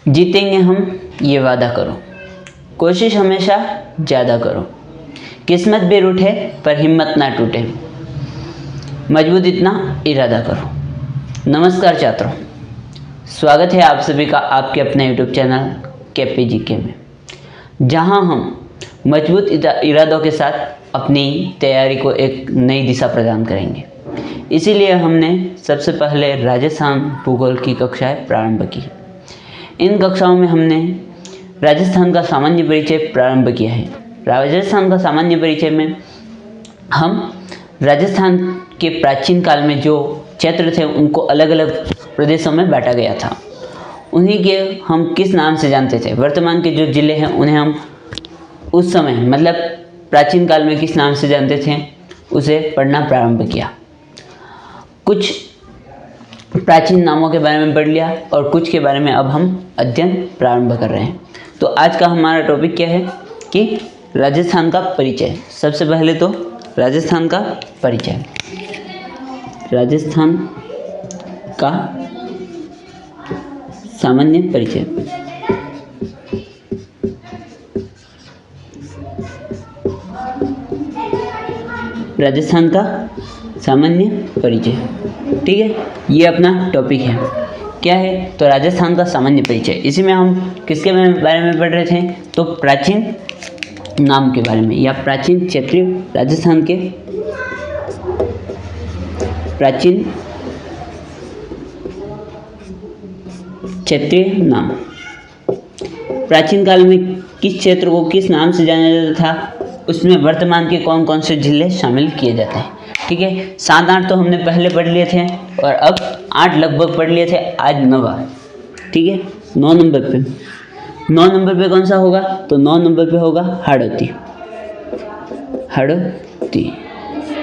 जीतेंगे हम ये वादा करो, कोशिश हमेशा ज़्यादा करो, किस्मत भी रूठे पर हिम्मत ना टूटे, मजबूत इतना इरादा करो। नमस्कार छात्रों, स्वागत है आप सभी का आपके अपने YouTube चैनल KPGK में, जहां हम मजबूत इरादों के साथ अपनी तैयारी को एक नई दिशा प्रदान करेंगे। इसीलिए हमने सबसे पहले राजस्थान भूगोल की कक्षाएं प्रारंभ की। इन कक्षाओं में हमने राजस्थान का सामान्य परिचय प्रारंभ किया है। राजस्थान का सामान्य परिचय में हम राजस्थान के प्राचीन काल में जो क्षेत्र थे उनको अलग अलग प्रदेशों में बांटा गया था, उन्हीं के हम किस नाम से जानते थे। वर्तमान के जो ज़िले हैं उन्हें हम उस समय मतलब प्राचीन काल में किस नाम से जानते थे उसे पढ़ना प्रारंभ किया। कुछ प्राचीन नामों के बारे में पढ़ लिया और कुछ के बारे में अब हम अध्ययन प्रारंभ कर रहे हैं। तो आज का हमारा टॉपिक क्या है कि राजस्थान का परिचय। सबसे पहले तो राजस्थान का परिचय। राजस्थान का सामान्य परिचय। राजस्थान का सामान्य परिचय, ठीक है, ये अपना टॉपिक है। क्या है तो राजस्थान का सामान्य परिचय। इसी में हम किसके बारे में पढ़ रहे थे तो प्राचीन नाम के बारे में या प्राचीन क्षेत्रीय राजस्थान के प्राचीन क्षेत्रीय नाम। प्राचीन काल में किस क्षेत्र को किस नाम से जाना जाता था, उसमें वर्तमान के कौन कौन से जिले शामिल किए जाते हैं। ठीक है, 7-8 तो हमने पहले पढ़ लिए थे और अब 8 लगभग पढ़ लिए थे, आज 9। ठीक है, 9 नंबर पे कौन सा होगा तो 9 नंबर पे होगा हाड़ौती।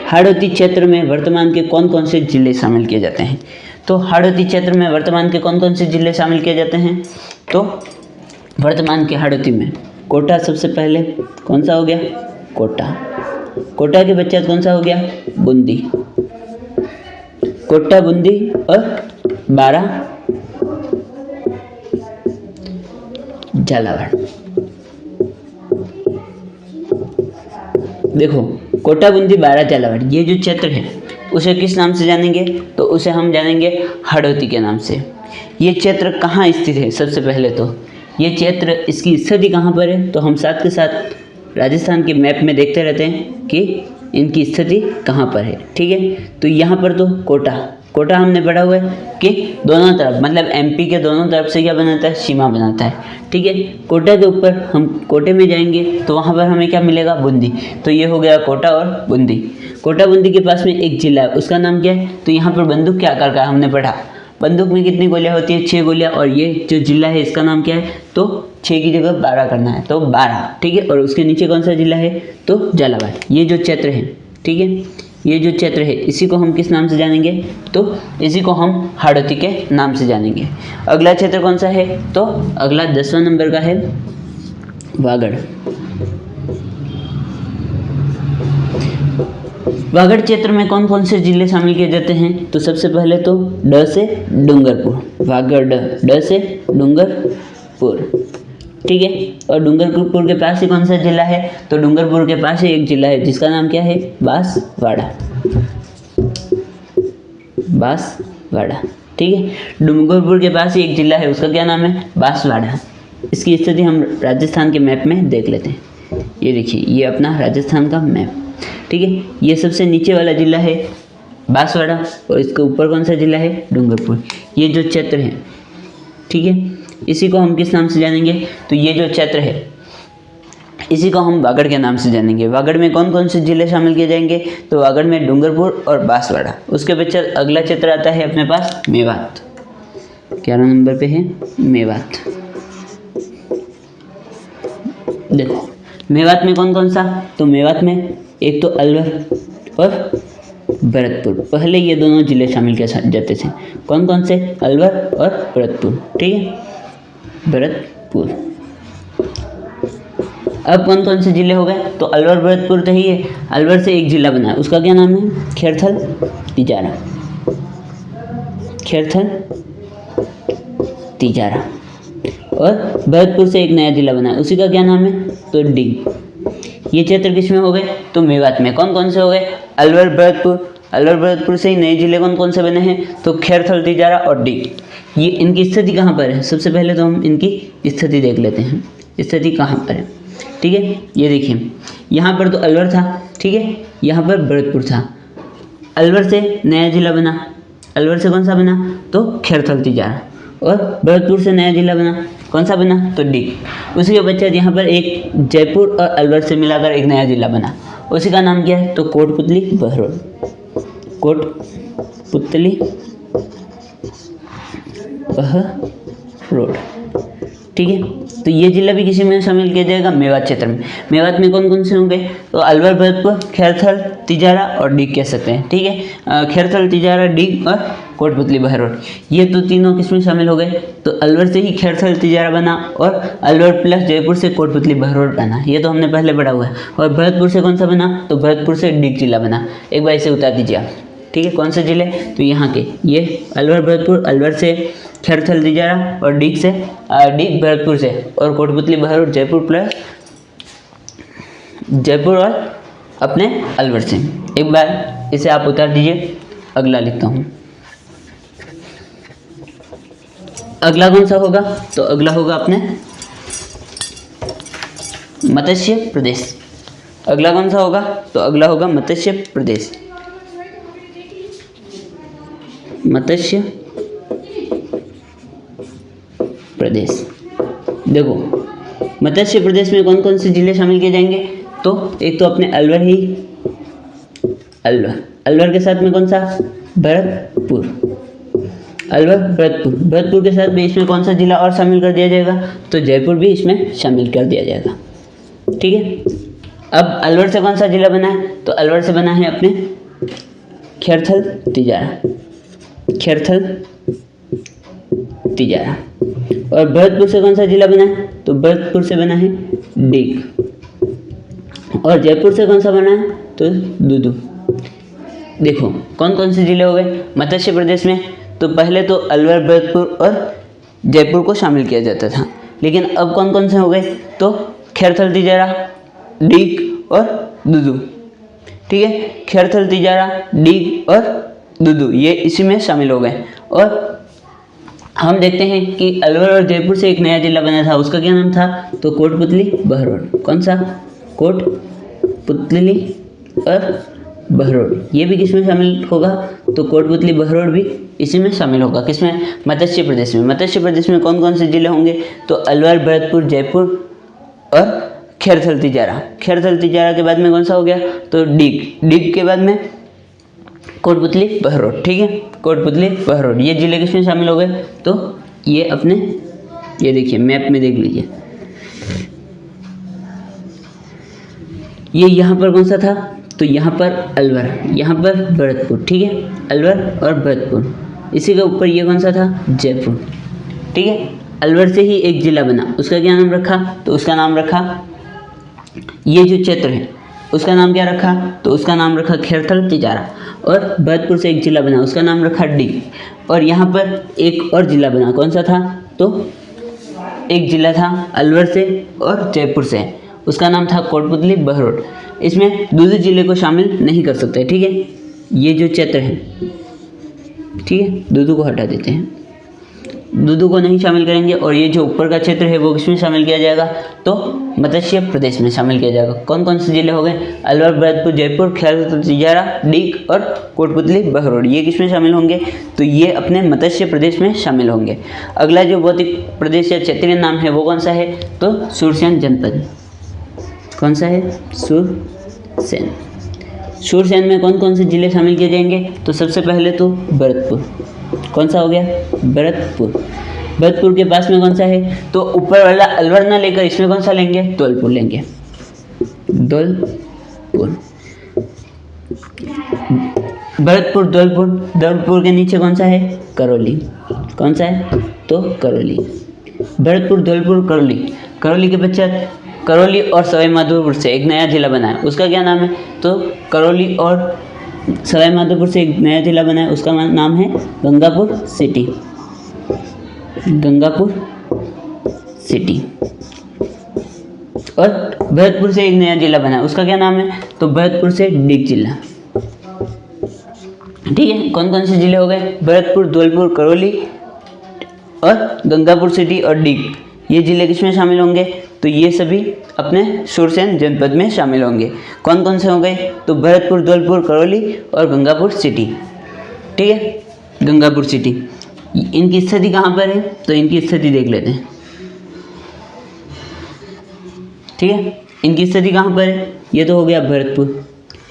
हाड़ौती क्षेत्र में वर्तमान के कौन कौन से जिले शामिल किए जाते हैं। तो हाड़ौती क्षेत्र में वर्तमान के कौन कौन से जिले शामिल किए जाते हैं तो वर्तमान के हाड़ौती में कोटा सबसे पहले कौन सा हो गया, कोटा के पश्चात कौन सा हो गया, बूंदी। कोटा, बूंदी और 12 झालावाड़। देखो, कोटा, बूंदी, 12 झालावाड़, ये जो क्षेत्र है उसे किस नाम से जानेंगे तो उसे हम जानेंगे हाड़ौती के नाम से। ये क्षेत्र कहाँ स्थित है, सबसे पहले तो ये क्षेत्र इसकी स्थिति कहाँ पर है तो हम साथ के साथ राजस्थान के मैप में देखते रहते हैं कि इनकी स्थिति कहाँ पर है। ठीक है, तो यहाँ पर तो कोटा हमने पढ़ा हुआ है कि दोनों तरफ मतलब MP के दोनों तरफ से क्या बनाता है, सीमा बनाता है। ठीक है, कोटा के ऊपर हम कोटे में जाएंगे तो वहाँ पर हमें क्या मिलेगा, बूंदी। तो ये हो गया कोटा और बूंदी। कोटा बूंदी के पास में एक जिला है, उसका नाम क्या है तो यहाँ पर बंदूक के आकार का हमने पढ़ा। बंदूक में कितनी गोलियाँ होती है, 6 गोलियाँ, और ये जो जिला है इसका नाम क्या है तो 6 की जगह 12 करना है तो 12। ठीक है, और उसके नीचे कौन सा जिला है तो झालावाड़। ये जो क्षेत्र है, ठीक है, ये जो क्षेत्र है इसी को हम किस नाम से जानेंगे तो इसी को हम हाड़ौती के नाम से जानेंगे। अगला क्षेत्र कौन सा है तो अगला 10वां नंबर का है वागड़। वागड़ क्षेत्र में कौन कौन से जिले शामिल किए जाते हैं तो सबसे पहले तो ड से डूंगरपुर। वागड़ ड से डूंगरपुर। ठीक है, और डूंगरपुर के पास ही कौन सा जिला है तो डूंगरपुर के पास ही एक जिला है जिसका नाम क्या है, बांसवाड़ा। ठीक है, डूंगरपुर के पास ही एक जिला है, उसका क्या नाम है, बांसवाड़ा। इसकी स्थिति हम राजस्थान के मैप में देख लेते हैं। ये देखिए, ये अपना राजस्थान का मैप। ठीक है, ये सबसे नीचे वाला जिला है बांसवाड़ा और इसके ऊपर कौन सा जिला है, डूंगरपुर। ये जो क्षेत्र है, ठीक है, इसी को हम किस नाम से जानेंगे तो ये जो क्षेत्र है इसी को हम वागड़ के नाम से जानेंगे। वागड़ में कौन कौन से जिले शामिल किए जाएंगे तो वागड़ में डूंगरपुर और बांसवाड़ा। उसके पश्चात अगला क्षेत्र आता है अपने पास मेवात। 11 नंबर पे है मेवात। देखो, मेवात में कौन कौन सा तो मेवात में एक तो अलवर और भरतपुर। पहले ये दोनों जिले शामिल किए जाते थे। कौन कौन से, अलवर और भरतपुर। ठीक है, भरतपुर। अब कौन कौन से जिले हो गए तो अलवर भरतपुर तो ही है, अलवर से एक जिला बना है, उसका क्या नाम है, खेरथल तिजारा। और भरतपुर से एक नया जिला बना, उसी का क्या नाम है? तो डीग। ये क्षेत्र किसमें हो गए? तो मेवात में। कौन कौन से हो गए? अलवर, भरतपुर। अलवर भरतपुर से ही नए जिले कौन कौन से बने हैं? तो खैरथल, तिजारा और डीग। ये इनकी स्थिति कहाँ पर है? सबसे पहले तो हम इनकी स्थिति देख लेते हैं, स्थिति कहाँ पर है। ठीक है, ये देखिए यहाँ पर तो अलवर था, ठीक है, यहाँ पर भरतपुर था। अलवर से नया जिला बना, अलवर से कौन सा बना? तो खैरथल, तिजारा। और भरतपुर से नया जिला बना, कौन सा बना? तो डीग। उसी के पश्चात यहाँ पर एक जयपुर और अलवर से मिलाकर एक नया जिला बना, उसी का नाम क्या है? तो कोटपुतली बहरोड। कोटपुतली बहरोड, ठीक है। तो ये जिला भी किसी में शामिल किया जाएगा? मेवात क्षेत्र में। मेवात में कौन कौन से होंगे? तो अलवर, भरतपुर, खैरथल, तिजारा और डीग कह सकते हैं, ठीक है। खैरथल, तिजारा, डीग और कोटपुतली बहरोड, ये तो तीनों किसमें शामिल हो गए? तो अलवर से ही खैरथल, तिजारा बना और अलवर प्लस जयपुर से कोटपुतली बहरोड बना, ये तो हमने पहले पढ़ा हुआ है। और भरतपुर से कौन सा बना? तो भरतपुर से डीग जिला बना। एक बार इसे उतार दीजिए आप, ठीक है। कौन से जिले? तो यहाँ के, ये अलवर, भरतपुर, अलवर से खैरथल, तिजारा और डीग से डीग भरतपुर से, और कोटपुतली बहरोड जयपुर प्लस जयपुर और अपने अलवर से। एक बार इसे आप उतार दीजिए, अगला लिखता हूँ। अगला कौन सा होगा? तो अगला होगा अपने मत्स्य प्रदेश। अगला कौन सा होगा? तो अगला होगा मत्स्य प्रदेश। मत्स्य प्रदेश। देखो मत्स्य प्रदेश में कौन कौन से जिले शामिल किए जाएंगे? तो एक तो अपने अलवर ही, अलवर, अलवर के साथ में कौन सा? भरतपुर। अलवर, भरतपुर, भरतपुर के साथ में इसमें कौन सा जिला और शामिल कर दिया जाएगा? तो जयपुर भी इसमें शामिल कर दिया जाएगा, ठीक है। अब अलवर से कौन सा जिला बना है? तो अलवर से बना है अपने खैरथल, तिजारा, खैरथल, तिजारा। और भरतपुर से कौन सा जिला बना है? तो भरतपुर से बना है डीग। और जयपुर से कौन सा बना है? तो दूदू। देखो कौन कौन से जिले हो गए मत्स्य प्रदेश में? तो पहले तो अलवर, भरतपुर और जयपुर को शामिल किया जाता था, लेकिन अब कौन कौन से हो गए? तो खैरथल, तिजारा, डीग और दूदू, ठीक है। खैरथल, तिजारा, डीग और दूदू ये इसी में शामिल हो गए। और हम देखते हैं कि अलवर और जयपुर से एक नया जिला बना था, उसका क्या नाम था? तो कोटपुतली बहरोड। कौन सा? कोटपुतली और बहरोड। ये भी किसमें शामिल होगा? तो कोटपुतली बहरोड भी इसी में शामिल होगा। किसमें? मत्स्य प्रदेश में। मत्स्य प्रदेश में कौन कौन से जिले होंगे? तो अलवर, भरतपुर, जयपुर और खैरथल, तिजारा। खैरथल, तिजारा के बाद में कौन सा हो गया? तो डीग। डीग के बाद में कोटपुतली बहरोड, ठीक है। कोटपुतली बहरोड ये जिले किसमें शामिल हो गए? तो ये अपने, ये देखिए मैप में देख लीजिए, ये यहाँ पर कौन सा था? तो यहाँ पर अलवर, यहाँ पर भरतपुर, ठीक है। अलवर और भरतपुर, इसी के ऊपर ये कौन सा था? जयपुर, ठीक है। अलवर से ही एक जिला बना, उसका क्या नाम रखा? तो उसका नाम रखा, ये जो क्षेत्र है उसका नाम क्या रखा? तो उसका नाम रखा खैरथल, तिजारा। और भरतपुर से एक जिला बना, उसका नाम रखा डीग। और यहाँ पर एक और जिला बना, कौन सा था? तो एक जिला था अलवर से और जयपुर से, उसका नाम था कोटपुतली बहरोड। इसमें दूसरे जिले को शामिल नहीं कर सकते, ठीक है। ये जो क्षेत्र है, ठीक है, दूदू को हटा देते हैं, दूदू को नहीं शामिल करेंगे। और ये जो ऊपर का क्षेत्र है वो किसमें शामिल किया जाएगा? तो मत्स्य प्रदेश में शामिल किया जाएगा। कौन कौन से जिले हो गए? अलवर, भरतपुर, जयपुर, खैरथल, तिजारा, डीग और कोटपुतली बहरोड ये किसमें शामिल होंगे? तो ये अपने मत्स्य प्रदेश में शामिल होंगे। अगला जो भौतिक प्रदेश या क्षेत्रीय नाम है वो कौन सा है? तो सूरसेन जनपद। कौन सा है? सूरसेन। सूरसेन में कौन कौन से जिले शामिल किए जाएंगे? तो सबसे पहले तो भरतपुर। कौन सा हो गया? भरतपुर। भरतपुर के पास में कौन सा है? तो ऊपर वाला अलवर ना लेकर इसमें कौन सा लेंगे? धौलपुर लेंगे, धौलपुर। भरतपुर, धौलपुर। धौलपुर के नीचे कौन सा है? करौली। कौन सा है? तो करौली। भरतपुर, धौलपुर, करौली। करौली के पश्चात करौली और सवाई माधोपुर से एक नया जिला बना है, उसका क्या नाम है? तो करौली और सवाई माधोपुर से एक नया जिला बना है, उसका नाम है गंगापुर सिटी। गंगापुर सिटी। और भरतपुर से एक नया जिला बना, उसका क्या नाम है? तो भरतपुर से डिग जिला। ठीक है, कौन कौन से जिले हो गए? भरतपुर, धौलपुर, करौली और गंगापुर सिटी और डिग। ये जिले किसमें शामिल होंगे? तो ये सभी अपने सुरसैन जनपद में शामिल होंगे। कौन कौन से हो गए? तो भरतपुर, धौलपुर, करौली और गंगापुर सिटी। ठीक है, गंगापुर सिटी। इनकी स्थिति कहाँ पर है? तो इनकी स्थिति देख लेते हैं। ठीक है, इनकी स्थिति कहाँ पर है? ये तो हो गया भरतपुर।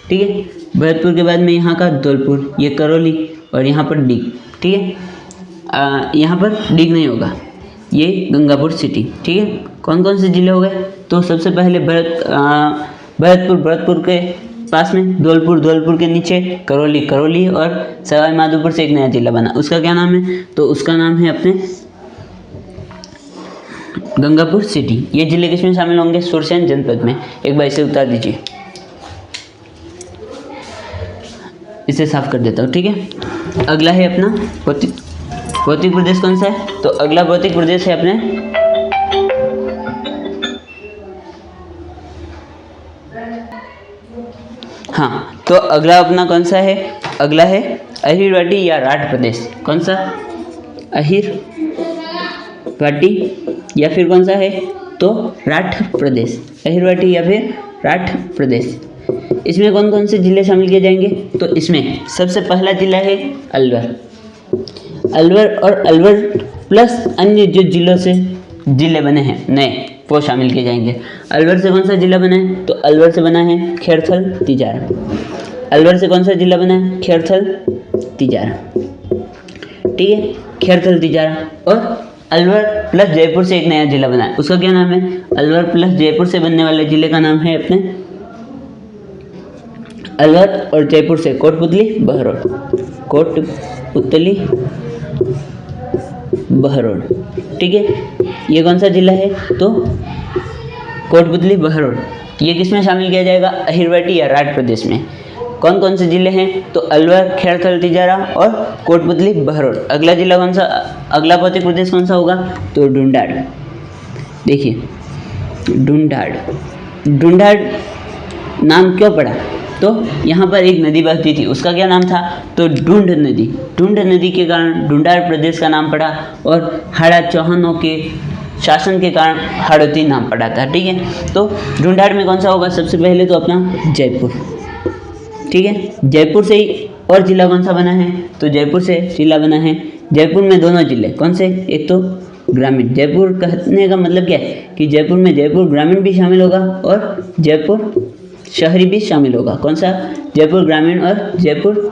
ठीक है, भरतपुर के बाद में यहाँ का धौलपुर, ये करौली और यहाँ पर डिग। ठीक है, यहाँ पर डिग नहीं होगा, ये गंगापुर सिटी। ठीक है, कौन कौन से जिले हो गए? तो सबसे पहले भरतपुर, भरतपुर के पास में धौलपुर, धौलपुर के नीचे करौली, करौली और सवाई माधोपुर से एक नया जिला बना, उसका क्या नाम है? तो उसका नाम है अपने गंगापुर सिटी। ये जिले किसमें शामिल होंगे? सुरसैन जनपद में। एक बार इसे उतार दीजिए, इसे साफ कर देता हूँ। ठीक है, अगला है अपना भौतिक प्रदेश। कौन सा है? तो अगला भौतिक प्रदेश है अपने हाँ, तो अगला अपना कौन सा है? अगला है अहिरवाटी या राठ प्रदेश। कौन सा? अहिरवाटी या फिर कौन सा है? तो राठ प्रदेश। अहिरवाटी या फिर राठ प्रदेश। इसमें कौन कौन से जिले शामिल किए जाएंगे? तो इसमें सबसे पहला जिला है अलवर। अलवर और अलवर प्लस अन्य जो जिलों से जिले बने हैं नए, वो शामिल किए जाएंगे। अलवर से कौन सा जिला बना है? तो अलवर से बना है खैरथल, तिजारा। अलवर से कौन सा जिला बना है? खैरथल, तिजारा। ठीक है, खैरथल, तिजारा। और अलवर प्लस जयपुर से एक नया जिला बना है, उसका क्या नाम है? अलवर प्लस जयपुर से बनने वाले जिले का नाम है अपने अलवर और जयपुर से कोटपुतली, बहरोड। कोटपुतली, बहरोड। ठीक है, ये कौन सा जिला है? तो कोटपुतली, बहरोड। ये किस में शामिल किया जाएगा? अहिरवाटी या राठ प्रदेश में। कौन कौन से जिले हैं? तो अलवर, खैरथल, तिजारा और कोटपुतली, बहरोड। अगला जिला कौन सा? अगला भौतिक प्रदेश कौन सा होगा? तो ढूंढाड़। देखिए, ढूंढाड़। ढूंढाड़ नाम क्यों पड़ा? तो यहाँ पर एक नदी बहती थी, उसका क्या नाम था? तो ढूंढ नदी। ढूंढ नदी के कारण ढूंढाड़ प्रदेश का नाम पड़ा और हाड़ा चौहानों के शासन के कारण हाड़ौती नाम पड़ा था। ठीक है, तो ढूंढाड़ में कौन सा होगा? सबसे पहले तो अपना जयपुर। ठीक है, जयपुर से ही और जिला कौन सा बना है? तो जयपुर से जिला बना है। जयपुर में दोनों जिले कौन से? एक तो ग्रामीण। जयपुर कहने का मतलब क्या है? कि जयपुर में जयपुर ग्रामीण भी शामिल होगा और जयपुर शहरी भी शामिल होगा। कौन सा? जयपुर ग्रामीण और जयपुर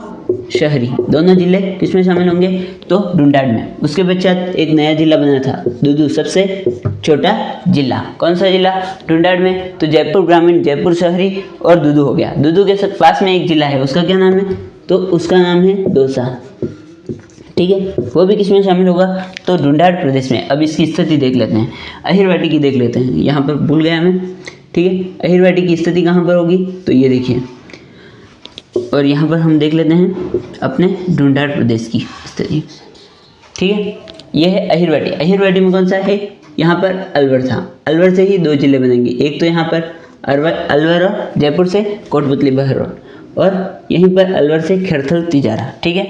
शहरी, दोनों जिले किसमें शामिल होंगे? तो ढूंढाड़ में। उसके पश्चात एक नया जिला बना था, दुदू, सबसे छोटा जिला। कौन सा जिला? ढूंढाड़ में। तो जयपुर ग्रामीण, जयपुर शहरी और दुदू हो गया। दुदू के पास में एक जिला है, उसका क्या नाम है? तो उसका नाम है दौसा। ठीक है, वो भी किसमें शामिल होगा? तो ढूंढाड़ प्रदेश में। अब इसकी स्थिति देख लेते हैं, अहिरवाटी की देख लेते हैं। यहाँ पर भूल गया मैं। ठीक है, अहिरवाटी की स्थिति कहाँ पर होगी? तो ये देखिए, और यहाँ पर हम देख लेते हैं अपने ढूंढाड़ प्रदेश की स्थिति। ठीक है, ये है अहिरवाटी। अहिरवाटी में कौन सा है? यहाँ पर अलवर था। अलवर से ही दो जिले बनेंगे, एक तो यहाँ पर अलवर और जयपुर से कोटपुतली, बहरोड, और यहीं पर अलवर से खैरथल, तिजारा। ठीक है,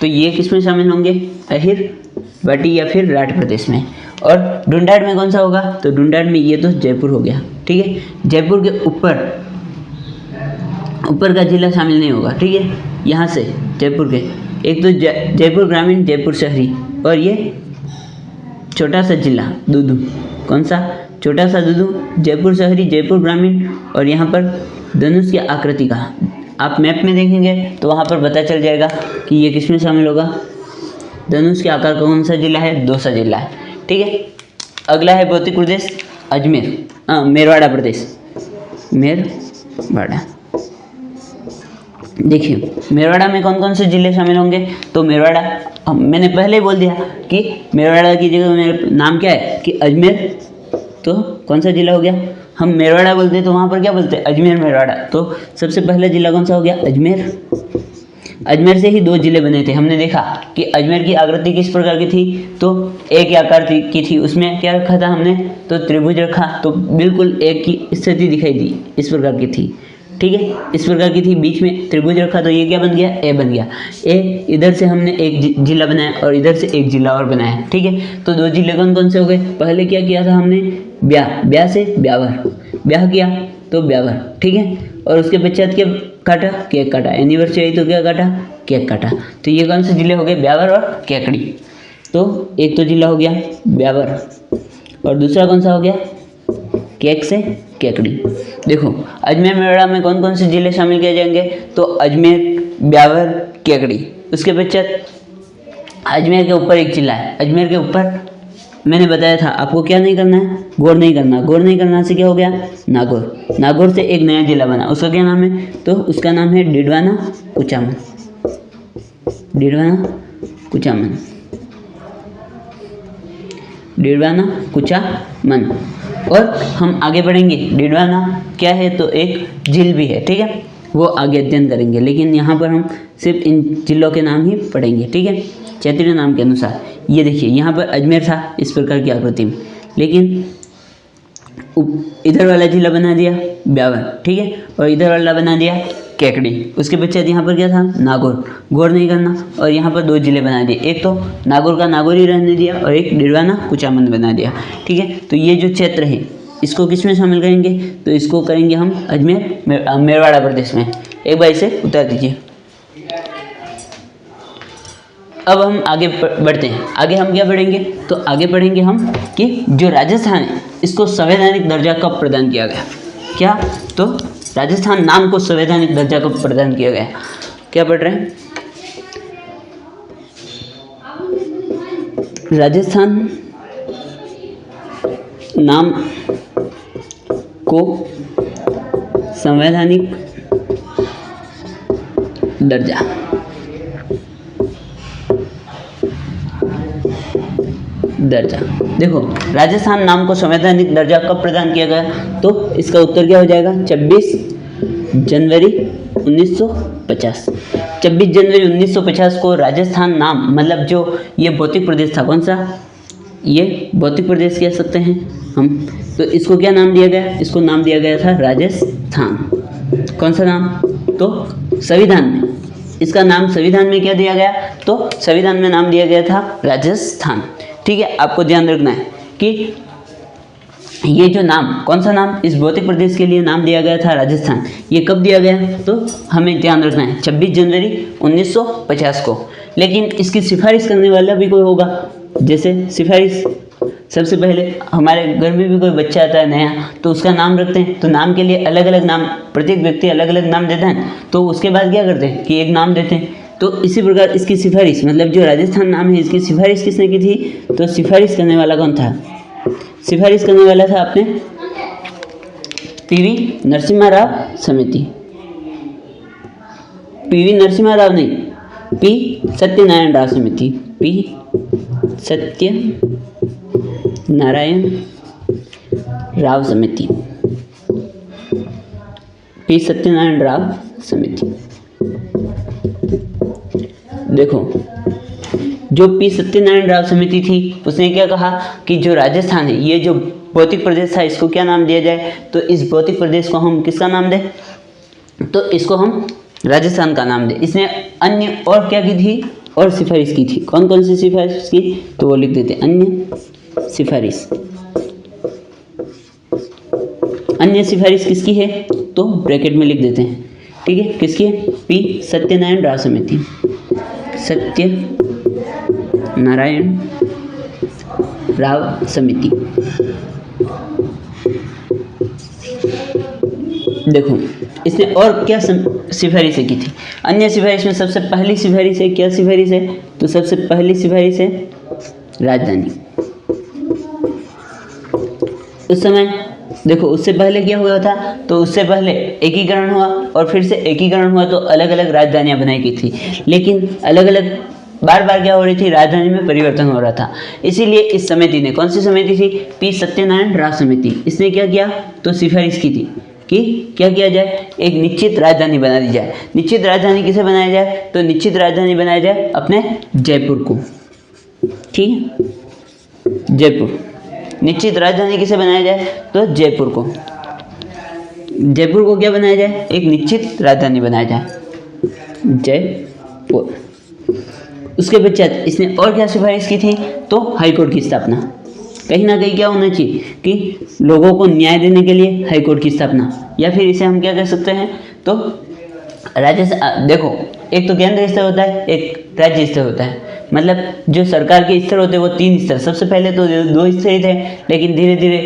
तो ये किस में शामिल होंगे? अहिरवाटी या फिर राठ प्रदेश में। और ढूंढाड़ में कौन सा होगा? तो ढूंढाड़ में ये तो जयपुर हो गया। ठीक है, जयपुर के ऊपर का जिला शामिल नहीं होगा। ठीक है, यहाँ से जयपुर के एक तो जयपुर ग्रामीण, जयपुर शहरी और ये छोटा सा जिला दुदू। कौन सा? छोटा सा दुदू, जयपुर शहरी, जयपुर ग्रामीण और यहाँ पर धनुष की आकृति का आप मैप में देखेंगे तो वहाँ पर पता चल जाएगा कि ये किस में शामिल होगा। धनुष के आकार का कौन सा जिला है? दौसा जिला है। ठीक है, अगला है भौतिक प्रदेश अजमेर, मेरवाड़ा प्रदेश। मेरवाड़ा। देखिए, मेरवाड़ा में कौन कौन से जिले शामिल होंगे? तो मेरवाड़ा, मैंने पहले ही बोल दिया कि मेरवाड़ा की जगह मेरा नाम क्या है कि अजमेर, तो कौन सा जिला हो गया? हम मेरवाड़ा बोलते हैं तो वहाँ पर क्या बोलते हैं? अजमेर, मेरवाड़ा। तो सबसे पहला जिला कौन सा हो गया? अजमेर। अजमेर से ही 2 जिले बने थे। हमने देखा कि अजमेर की आकृति किस प्रकार की थी, तो एक आकार की थी, उसमें क्या रखा था हमने, तो त्रिभुज रखा, तो बिल्कुल एक की स्थिति दिखाई दी, इस प्रकार की थी, ठीक है, इस प्रकार की थी, बीच में त्रिभुज रखा, तो ये क्या बन गया, ए बन गया। ए इधर से हमने एक जिला बनाया और इधर से एक जिला और बनाया, ठीक है। तो 2 जिले कौन कौन से हो गए, पहले क्या किया था हमने, ब्याह से ब्यावर, ब्याह किया तो ब्यावर, ठीक है, और उसके पश्चात क्या काटा, केक काटा, एनिवर्सरी आई तो क्या काटा, केक काटा। तो ये कौन से जिले हो गए, ब्यावर और केकड़ी। तो एक तो जिला हो गया ब्यावर और दूसरा कौन सा हो गया, केक से केकड़ी। देखो अजमेर मेवाड़ा में कौन कौन से जिले शामिल किए जाएंगे, तो अजमेर, ब्यावर, केकड़ी। उसके पश्चात अजमेर के ऊपर एक जिला है, अजमेर के ऊपर मैंने बताया था आपको क्या नहीं करना है, गौर नहीं करना, गौर नहीं करना से क्या हो गया, नागौर, नागौर से एक नया जिला बना, उसका क्या नाम है, तो उसका नाम है डिडवाना कुचामन, डिडवाना कुचामन, डिडवाना कुचामन। और हम आगे बढ़ेंगे, डिडवाना क्या है, तो एक झील भी है, ठीक है, वो आगे अध्ययन करेंगे, लेकिन यहाँ पर हम सिर्फ इन जिलों के नाम ही पढ़ेंगे, ठीक है, क्षेत्रीय नाम के अनुसार। ये देखिए यहाँ पर अजमेर था इस प्रकार की आकृति में, लेकिन इधर वाला जिला बना दिया ब्यावर, ठीक है, और इधर वाला बना दिया केकड़ी। उसके पश्चात यहाँ पर क्या था, नागौर, गौर नहीं करना, और यहाँ पर 2 जिले बना दिए, एक तो नागौर का नागौर ही रहने दिया और एक डिडवाना कुचामन बना दिया, ठीक है। तो ये जो क्षेत्र है इसको किस में शामिल करेंगे, तो इसको करेंगे हम अजमेर मेवाड़ा प्रदेश में। एक बार इसे उतार दीजिए। अब हम आगे बढ़ते हैं, आगे हम क्या पढ़ेंगे, तो आगे पढ़ेंगे हम कि जो राजस्थान है इसको संवैधानिक दर्जा कब प्रदान किया गया, क्या, तो राजस्थान नाम को संवैधानिक दर्जा कब प्रदान किया गया। क्या पढ़ रहे हैं, राजस्थान नाम को संवैधानिक दर्जा देखो राजस्थान नाम को संवैधानिक दर्जा कब प्रदान किया गया, तो इसका उत्तर क्या हो जाएगा, 26 जनवरी 1950। 26 जनवरी 1950 को राजस्थान नाम, मतलब जो ये भौतिक प्रदेश था, कौन सा, ये भौतिक प्रदेश कह सकते हैं हम, तो इसको क्या नाम दिया गया, इसको नाम दिया गया था राजस्थान। कौन सा नाम, तो संविधान में, इसका नाम संविधान में क्या दिया गया, तो संविधान में नाम दिया गया था राजस्थान, ठीक है। आपको ध्यान रखना है कि ये जो नाम, कौन सा नाम, इस भौतिक प्रदेश के लिए नाम दिया गया था राजस्थान, ये कब दिया गया, तो हमें ध्यान रखना है 26 जनवरी 1950 को। लेकिन इसकी सिफारिश करने वाला भी कोई होगा, जैसे सिफारिश, सबसे पहले हमारे घर में भी कोई बच्चा आता है नया, तो उसका नाम रखते हैं, तो नाम के लिए अलग अलग नाम, प्रत्येक व्यक्ति अलग अलग नाम देता है, तो उसके बाद क्या करते हैं कि एक नाम देते हैं। तो इसी प्रकार इसकी सिफारिश, मतलब जो राजस्थान नाम है इसकी सिफारिश किसने की थी, तो सिफारिश करने वाला कौन था, सिफारिश करने वाला था अपने पीवी नरसिम्हा राव समिति, पीवी नरसिम्हा राव नहीं, पी सत्यनारायण राव समिति, पी सत्यनारायण राव समिति, पी सत्यनारायण राव समिति। देखो जो पी सत्यनारायण राव समिति थी उसने क्या कहा कि जो राजस्थान है, ये जो भौतिक प्रदेश था, इसको क्या नाम दिया जाए, तो इस भौतिक प्रदेश को हम किसका नाम दें, तो इसको हम राजस्थान का नाम दें। इसने अन्य और क्या की थी, और सिफारिश की थी, कौन कौन सी सिफारिश की, तो वो लिख देते, अन्य सिफारिश। अन्य सिफारिश किसकी है, तो ब्रैकेट में लिख देते हैं, ठीक है, किसकी है, पी सत्यनारायण राव समिति, सत्यनारायण राव समिति। देखो इसने और क्या सिफारिशें की थी, अन्य सिफारिश में सबसे पहली सिफारिश है, क्या सिफारिश है, तो सबसे पहली सिफारिश है राजधानी। उस समय देखो उससे पहले क्या हुआ था, तो उससे पहले एकीकरण हुआ और फिर से एकीकरण हुआ, तो अलग अलग राजधानियां बनाई गई थी, लेकिन अलग अलग बार बार क्या हो रही थी, राजधानी में परिवर्तन हो रहा था। इसीलिए इस समिति ने, कौन सी समिति थी, पी सत्यनारायण राव समिति, इसने क्या किया, तो सिफारिश की थी, कि क्या किया जाए, एक निश्चित राजधानी बना दी जाए। निश्चित राजधानी किसे बनाया जाए, तो निश्चित राजधानी बनाया जाए अपने जयपुर को। ठीक है, जयपुर। निश्चित राजधानी किसे बनाया जाए, तो जयपुर को। जयपुर को क्या बनाया जाए, एक निश्चित राजधानी बनाया जाए, जयपुर। उसके पश्चात इसने और क्या सिफारिश की थी, तो हाईकोर्ट की स्थापना। कहीं ना कहीं क्या होना चाहिए कि लोगों को न्याय देने के लिए हाईकोर्ट की स्थापना, या फिर इसे हम क्या कह सकते हैं, तो देखो, एक तो केंद्र स्तर होता है, एक राज्य स्तर होता है। मतलब जो सरकार के स्तर होते हैं वो 3 स्तर, सबसे पहले तो 2 स्तर ही थे, लेकिन धीरे धीरे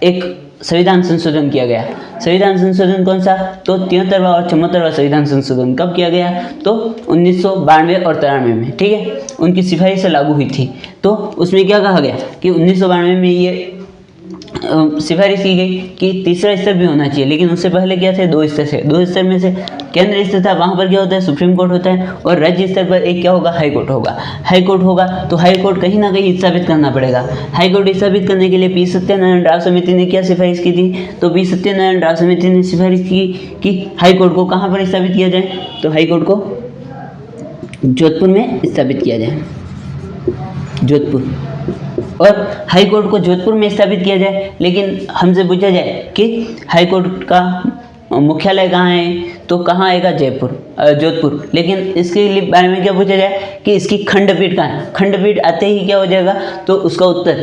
एक संविधान संशोधन किया गया। संविधान संशोधन कौन सा, तो 73वां और 74वां संविधान संशोधन कब किया गया, तो 1992 और 93 में। ठीक है, उनकी सिफारिश से लागू हुई थी। तो उसमें क्या कहा गया कि 1992 में ये सिफारिश की गई कि तीसरा स्तर भी होना चाहिए, लेकिन उससे पहले क्या थे, 2 स्तर थे। 2 स्तर में से केंद्र स्तर था, वहाँ पर क्या होता है, सुप्रीम कोर्ट होता है, और राज्य स्तर पर एक क्या होगा, हाई कोर्ट होगा। हाई कोर्ट होगा तो हाई कोर्ट कहीं ना कहीं स्थापित करना पड़ेगा। हाई कोर्ट स्थापित करने के लिए पी सत्यनारायण राव समिति ने क्या सिफारिश की थी, तो पी सत्यनारायण राव समिति ने सिफारिश की कि हाई कोर्ट को कहाँ पर स्थापित किया जाए, तो हाई कोर्ट को जोधपुर में स्थापित किया जाए, जोधपुर। और हाई कोर्ट को जोधपुर में स्थापित किया जाए, लेकिन हमसे पूछा जाए कि हाई कोर्ट का मुख्यालय कहाँ है, तो कहाँ आएगा, जोधपुर। लेकिन इसके लिए बारे में क्या पूछा जाए कि इसकी खंडपीठ कहाँ है। खंडपीठ आते ही क्या हो जाएगा, तो उसका उत्तर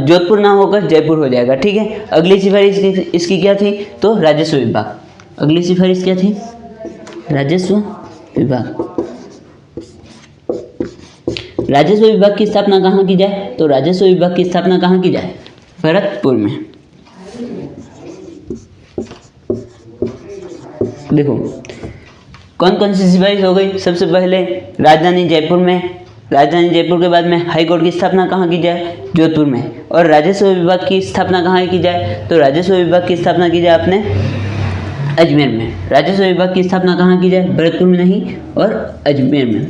जोधपुर ना होकर जयपुर हो जाएगा। ठीक है, अगली सिफारिश इसकी क्या थी, तो राजस्व विभाग। अगली सिफारिश क्या थी, राजस्व विभाग। राजस्व विभाग की स्थापना कहाँ की जाए, तो राजस्व विभाग की स्थापना कहाँ की जाए, भरतपुर में। देखो कौन कौन सी सिफारिश हो गई, सबसे पहले राजधानी जयपुर में, राजधानी जयपुर के बाद में हाई कोर्ट की स्थापना कहाँ की जाए, जोधपुर में। और राजस्व विभाग की स्थापना कहाँ की जाए, तो राजस्व विभाग की स्थापना की जाए अपने अजमेर में। राजस्व विभाग की स्थापना कहाँ की जाए, भरतपुर में नहीं, और अजमेर में।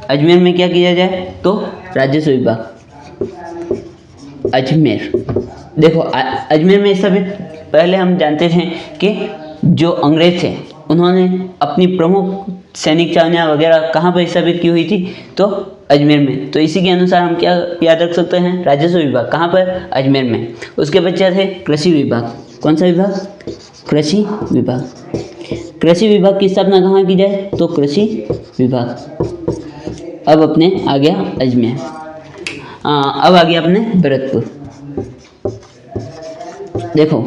अजमेर में क्या किया जाए, तो राजस्व विभाग अजमेर। देखो अजमेर में स्थापित, पहले हम जानते थे कि जो अंग्रेज थे उन्होंने अपनी प्रमुख सैनिक छावनियाँ वगैरह कहाँ पर स्थापित की हुई थी, तो अजमेर में। तो इसी के अनुसार हम क्या याद रख सकते हैं, राजस्व विभाग कहाँ पर, अजमेर में। उसके पश्चात है कृषि विभाग। कौन सा विभाग, कृषि विभाग। कृषि विभाग की स्थापना कहाँ की जाए, तो कृषि विभाग। अब अपने आ गया अजमेर, अब आ गया अपने भरतपुर। देखो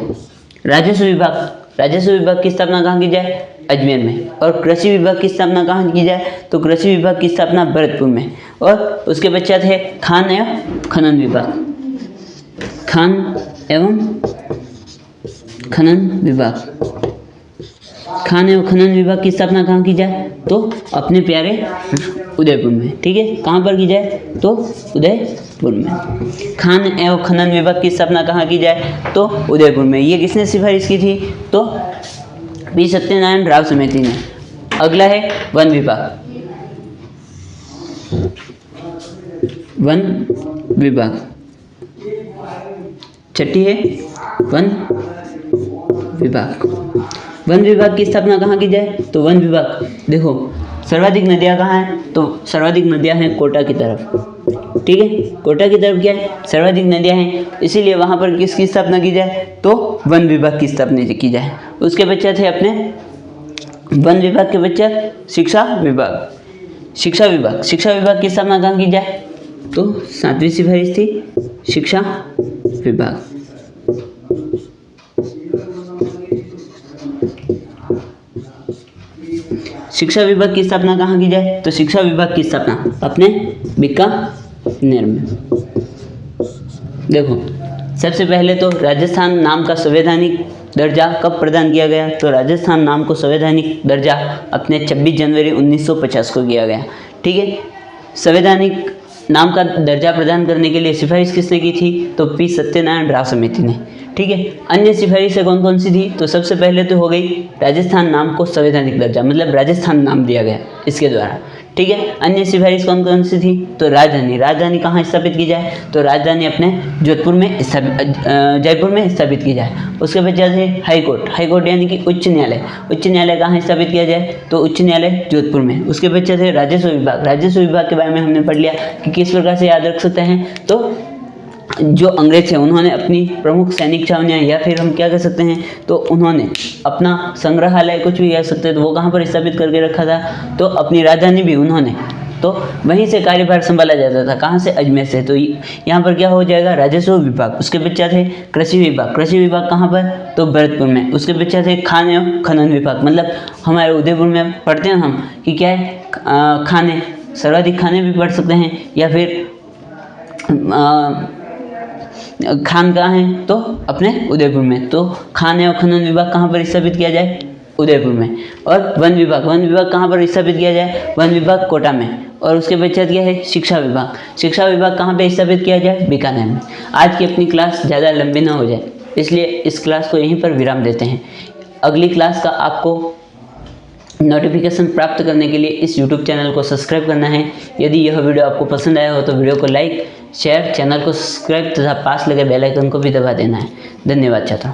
राजस्व विभाग, राजस्व विभाग की स्थापना कहाँ की जाए, अजमेर में। और कृषि विभाग की स्थापना कहाँ की जाए, तो कृषि विभाग की स्थापना भरतपुर में। और उसके पश्चात है खान एवं खनन विभाग। खान एवं खनन विभाग। खान एवं खनन विभाग की स्थापना कहाँ की जाए, तो अपने प्यारे उदयपुर में। ठीक है, कहाँ पर की जाए, तो उदयपुर में। खान एवं खनन विभाग की स्थापना कहाँ की जाए, तो उदयपुर में। ये किसने सिफारिश की थी, तो पी सत्यनारायण राव समिति ने। अगला है वन विभाग। वन विभाग, छठी है वन विभाग। वन विभाग की स्थापना कहाँ की जाए, तो वन विभाग, देखो सर्वाधिक नदियाँ कहाँ हैं, तो सर्वाधिक नदियाँ हैं कोटा की तरफ। ठीक है, कोटा की तरफ क्या है, सर्वाधिक नदियाँ हैं, इसीलिए वहाँ पर किसकी स्थापना की जाए, तो वन विभाग की स्थापना की जाए। उसके पश्चात है अपने वन विभाग के पश्चात शिक्षा विभाग। शिक्षा विभाग, शिक्षा विभाग की स्थापना कहाँ की जाए, तो 7वीं सिफारिश थी शिक्षा विभाग। शिक्षा विभाग की स्थापना कहाँ की जाए, तो शिक्षा विभाग की स्थापना अपने बीकानेर में। देखो सबसे पहले तो राजस्थान नाम का संवैधानिक दर्जा कब प्रदान किया गया, तो राजस्थान नाम को संवैधानिक दर्जा अपने 26 जनवरी 1950 को किया गया। ठीक है, संवैधानिक नाम का दर्जा प्रदान करने के लिए सिफारिश किसने की थी, तो पी सत्यनारायण राव समिति ने। ठीक है, अन्य सिफारिशें कौन कौन सी थी, तो सबसे पहले तो हो गई राजस्थान नाम को संवैधानिक दर्जा, मतलब राजस्थान नाम दिया गया इसके द्वारा। ठीक है। अन्य सिफारिश कौन कौन सी थी? तो राजधानी कहाँ स्थापित की जाए? तो राजधानी अपने जोधपुर में जयपुर में स्थापित की जाए। उसके बाद जैसे हाईकोर्ट यानी कि उच्च न्यायालय कहाँ स्थापित किया जाए? तो उच्च न्यायालय जोधपुर में। उसके बाद जैसे राजस्व विभाग के बारे में हमने पढ़ लिया कि किस प्रकार से याद रख सकते हैं। तो जो अंग्रेज थे उन्होंने अपनी प्रमुख सैनिक छावनियाँ या फिर हम क्या कह सकते हैं, तो उन्होंने अपना संग्रहालय कुछ भी कह सकते हैं, तो वो कहाँ पर स्थापित करके रखा था? तो अपनी राजधानी भी उन्होंने, तो वहीं से कार्यभार संभाला जाता था। कहाँ से? अजमेर से। तो यहाँ पर क्या हो जाएगा? राजस्व विभाग। उसके पश्चात है कृषि विभाग कहाँ पर? तो भरतपुर में। उसके पश्चात है खान एवं खनन विभाग, मतलब हमारे उदयपुर में पढ़ते हैं हम कि क्या है, खाने, सर्वाधिक खाने भी पढ़ सकते हैं, या फिर खान कहाँ है? तो अपने उदयपुर में। तो खान एवं खनन विभाग कहाँ पर स्थापित किया जाए? उदयपुर में। और वन विभाग कहाँ पर स्थापित किया जाए? वन विभाग कोटा में। और उसके पश्चात क्या है? शिक्षा विभाग कहाँ पर स्थापित किया जाए? बीकानेर में। आज की अपनी क्लास ज़्यादा लंबी ना हो जाए, इसलिए इस क्लास को यहीं पर विराम देते हैं। अगली क्लास का आपको नोटिफिकेशन प्राप्त करने के लिए इस YouTube चैनल को सब्सक्राइब करना है। यदि यह वीडियो आपको पसंद आया हो तो वीडियो को लाइक, शेयर, चैनल को सब्सक्राइब तथा पास लगे बेल आइकन को भी दबा देना है। धन्यवाद छात्रों।